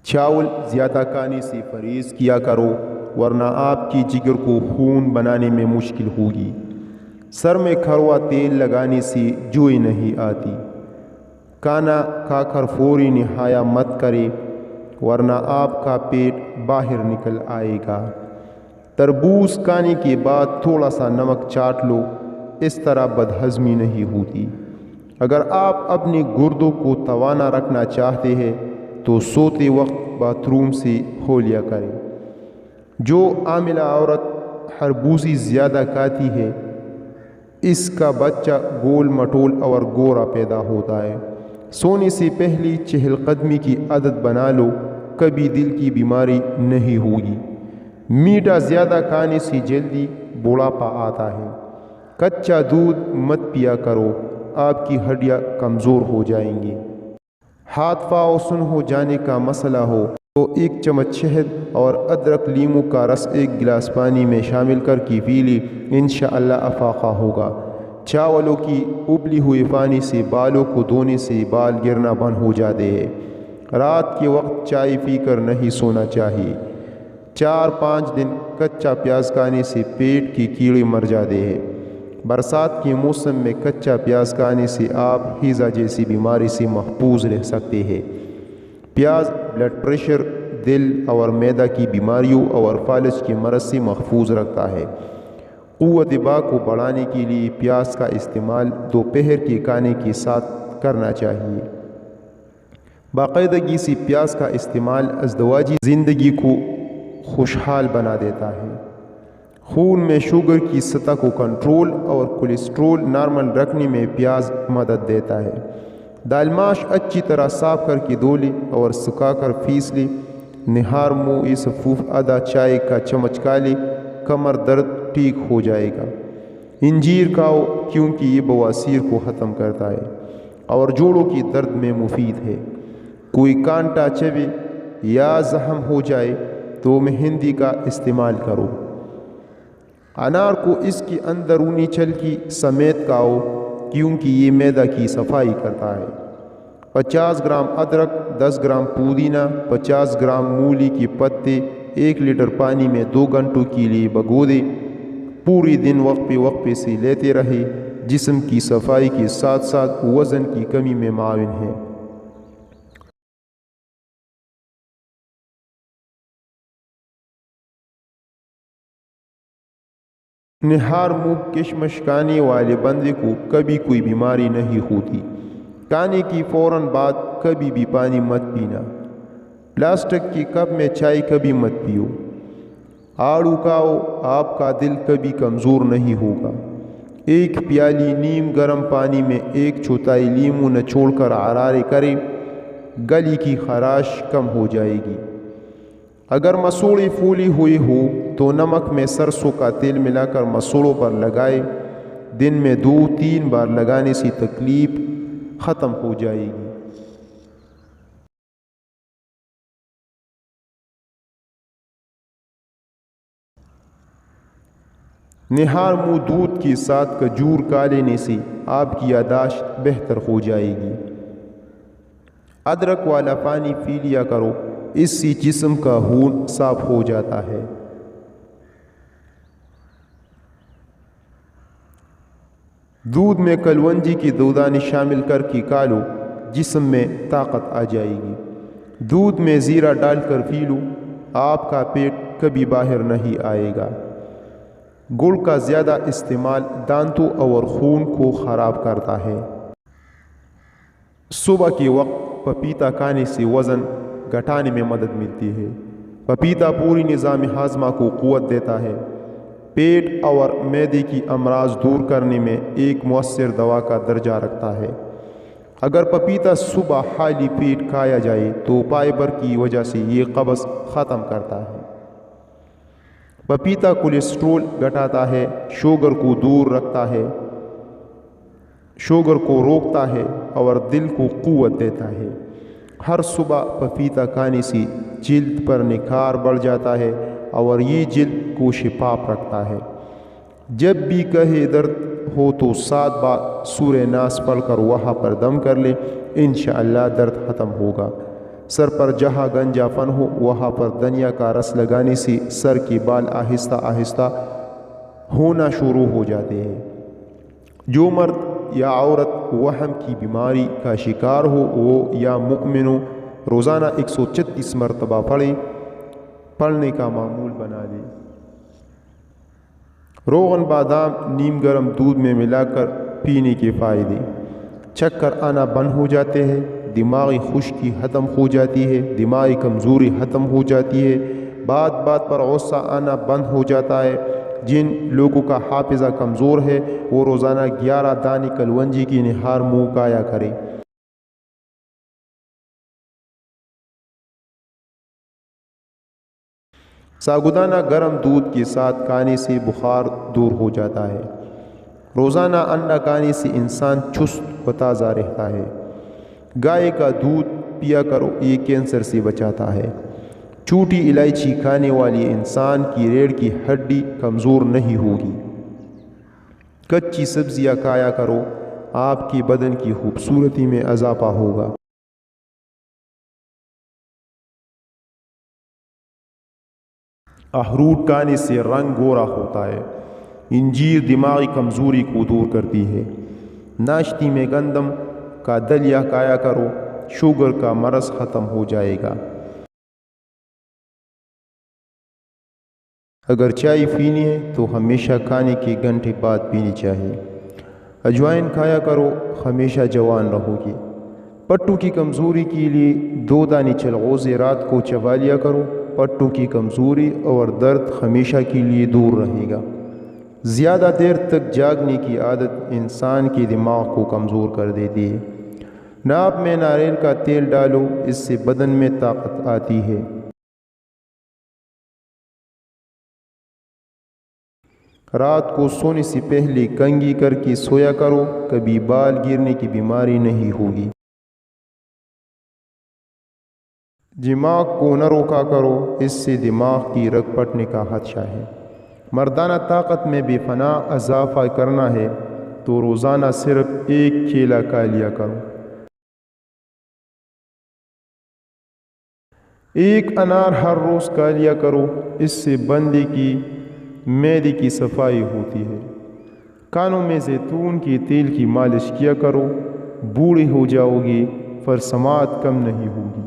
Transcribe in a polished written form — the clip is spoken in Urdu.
چاول زیادہ کھانے سے پرہیز کیا کرو ورنہ آپ کی جگر کو خون بنانے میں مشکل ہوگی۔ سر میں کڑوا تیل لگانے سے جوئی نہیں آتی۔ کھانا کھا کر فوری نہایا مت کرے ورنہ آپ کا پیٹ باہر نکل آئے گا۔ تربوز کھانے کے بعد تھوڑا سا نمک چاٹ لو، اس طرح بدہضمی نہیں ہوتی۔ اگر آپ اپنے گردوں کو توانا رکھنا چاہتے ہیں تو سوتے وقت باتھ روم سے ہو لیا کریں۔ جو حاملہ عورت خربوزی زیادہ کھاتی ہے اس کا بچہ گول مٹول اور گورا پیدا ہوتا ہے۔ سونے سے پہلے چہل قدمی کی عادت بنا لو، کبھی دل کی بیماری نہیں ہوگی۔ میٹھا زیادہ کھانے سے جلدی بڑھاپا آتا ہے۔ کچا دودھ مت پیا کرو، آپ کی ہڈیاں کمزور ہو جائیں گی۔ ہاتھ پاؤں سن ہو جانے کا مسئلہ ہو تو 1 چمچ شہد اور ادرک لیموں کا رس 1 گلاس پانی میں شامل کر کے پی لیں، انشاءاللہ افاقہ ہوگا۔ چاولوں کی ابلی ہوئی پانی سے بالوں کو دھونے سے بال گرنا بند ہو جاتے ہیں۔ رات کے وقت چائے پی کر نہیں سونا چاہیے۔ 4-5 دن کچا پیاز کھانے سے پیٹ کے کیڑے مر جاتے ہیں۔ برسات کے موسم میں کچا پیاز کھانے سے آپ ہیضہ جیسی بیماری سے محفوظ رہ سکتے ہیں۔ پیاز بلڈ پریشر، دل اور معدہ کی بیماریوں اور فالج کے مرض سے محفوظ رکھتا ہے۔ قوت دفاع کو بڑھانے کے لیے پیاز کا استعمال دوپہر کے کھانے کے ساتھ کرنا چاہیے۔ باقاعدگی سے پیاز کا استعمال ازدواجی زندگی کو خوشحال بنا دیتا ہے۔ خون میں شوگر کی سطح کو کنٹرول اور کولیسٹرول نارمل رکھنے میں پیاز مدد دیتا ہے۔ دال ماش اچھی طرح صاف کر کے دھو لیں اور سکھا کر پیس لیں۔ نہار منہ صفوف آدھا چائے کا چمچ کھا لیں، کمر درد ٹھیک ہو جائے گا۔ انجیر کھاؤ کیونکہ یہ بواسیر کو ختم کرتا ہے اور جوڑوں کی درد میں مفید ہے۔ کوئی کانٹا چبھے یا زخم ہو جائے تو مہندی کا استعمال کرو۔ انار کو اس کی اندرونی چھلکی سمیت کھاؤ کیونکہ یہ معدہ کی صفائی کرتا ہے۔ 50 گرام ادرک، 10 گرام پودینہ، 50 گرام مولی کے پتے 1 لیٹر پانی میں 2 گھنٹوں کے لیے بھگو دیں۔ پورے دن وقفے سے لیتے رہے، جسم کی صفائی کے ساتھ ساتھ وزن کی کمی میں معاون ہے۔ نہار منہ کشمش کھانے والے بندے کو کبھی کوئی بیماری نہیں ہوتی۔ کھانے کی فوراً بعد کبھی بھی پانی مت پینا۔ پلاسٹک کی کپ میں چائے کبھی مت پیو۔ آڑو کھاؤ، آپ کا دل کبھی کمزور نہیں ہوگا۔ 1 پیالی نیم گرم پانی میں 1/4 لیموں نچوڑ کر غرارے کریں، گلے کی خراش کم ہو جائے گی۔ اگر مسوڑے پھولی ہوئی ہو تو نمک میں سرسوں کا تیل ملا کر مسوڑوں پر لگائے، دن میں 2-3 بار لگانے سے تکلیف ختم ہو جائے گی۔ نہار منہ دودھ کے ساتھ کھجور کھا لینے سے آپ کی یادداشت بہتر ہو جائے گی۔ ادرک والا پانی پی لیا کرو، اس سے جسم کا خون صاف ہو جاتا ہے۔ دودھ میں کلونجی کے 2 دانے شامل کر کے کھا لو، جسم میں طاقت آ جائے گی۔ دودھ میں زیرہ ڈال کر پی لو، آپ کا پیٹ کبھی باہر نہیں آئے گا۔ گڑ کا زیادہ استعمال دانتوں اور خون کو خراب کرتا ہے۔ صبح کے وقت پپیتا کھانے سے وزن گھٹانے میں مدد ملتی ہے۔ پپیتا پوری نظام ہاضمہ کو قوت دیتا ہے۔ پیٹ اور معدے کی امراض دور کرنے میں ایک مؤثر دوا کا درجہ رکھتا ہے۔ اگر پپیتا صبح خالی پیٹ کھایا جائے تو فائبر کی وجہ سے یہ قبض ختم کرتا ہے۔ پپیتا کولیسٹرول گھٹاتا ہے، شوگر کو دور رکھتا ہے، شوگر کو روکتا ہے اور دل کو قوت دیتا ہے۔ ہر صبح پپیتا کھانے سے جلد پر نکھار بڑھ جاتا ہے اور یہ جلد کو شفاف رکھتا ہے۔ جب بھی کہیں درد ہو تو 7 بار سورہ ناس پڑھ کر وہاں پر دم کر لیں، انشاءاللہ درد ختم ہوگا۔ سر پر جہاں گنجا فن ہو وہاں پر دنیا کا رس لگانے سے سر کے بال آہستہ آہستہ ہونا شروع ہو جاتے ہیں۔ جو مرد یا عورت وہم کی بیماری کا شکار ہو وہ یا مومن ہو روزانہ 136 مرتبہ پڑھنے کا معمول بنا لے۔ روغن بادام نیم گرم دودھ میں ملا کر پینے کے فائدے: چکر آنا بند ہو جاتے ہیں، دماغی خشکی ختم ہو جاتی ہے، دماغی کمزوری ختم ہو جاتی ہے، بات بات پر غصہ آنا بند ہو جاتا ہے۔ جن لوگوں کا حافظہ کمزور ہے وہ روزانہ 11 دانے کلونجی کی نہار منہ کایا کرے۔ ساگودانہ گرم دودھ کے ساتھ کھانے سے بخار دور ہو جاتا ہے۔ روزانہ انڈا کھانے سے انسان چست و تازہ رہتا ہے۔ گائے کا دودھ پیا کرو، یہ کینسر سے بچاتا ہے۔ چھوٹی الائچی کھانے والی انسان کی ریڑھ کی ہڈی کمزور نہیں ہوگی۔ کچی سبزیاں کھایا کرو، آپ کے بدن کی خوبصورتی میں اضافہ ہوگا۔ اخروٹ کھانے سے رنگ گورا ہوتا ہے۔ انجیر دماغی کمزوری کو دور کرتی ہے۔ ناشتے میں گندم کا دلیا کھایا کرو، شوگر کا مرض ختم ہو جائے گا۔ اگر چائے پینی ہے تو ہمیشہ کھانے کے گھنٹے بعد پینی چاہیے۔ اجوائن کھایا کرو، ہمیشہ جوان رہو گے۔ پٹھوں کی کمزوری کے لیے 2 دانے چلغوزے رات کو چبا لیا کرو، پٹھوں کی کمزوری اور درد ہمیشہ کے لیے دور رہے گا۔ زیادہ دیر تک جاگنے کی عادت انسان کے دماغ کو کمزور کر دیتی ہے۔ ناپ میں ناریل کا تیل ڈالو، اس سے بدن میں طاقت آتی ہے۔ رات کو سونے سے پہلے کنگھی کر کے سویا کرو، کبھی بال گرنے کی بیماری نہیں ہوگی۔ دماغ کو نہ روکا کرو، اس سے دماغ کی رگ پھٹنے کا خدشہ ہے۔ مردانہ طاقت میں بے پناہ اضافہ کرنا ہے تو روزانہ صرف 1 کیلا کھا لیا کرو۔ 1 انار ہر روز کھا لیا کرو، اس سے بندے کی معدے کی صفائی ہوتی ہے۔ کانوں میں زیتون کے تیل کی مالش کیا کرو، بوڑھے ہو جاؤ گے پر سماعت کم نہیں ہوگی۔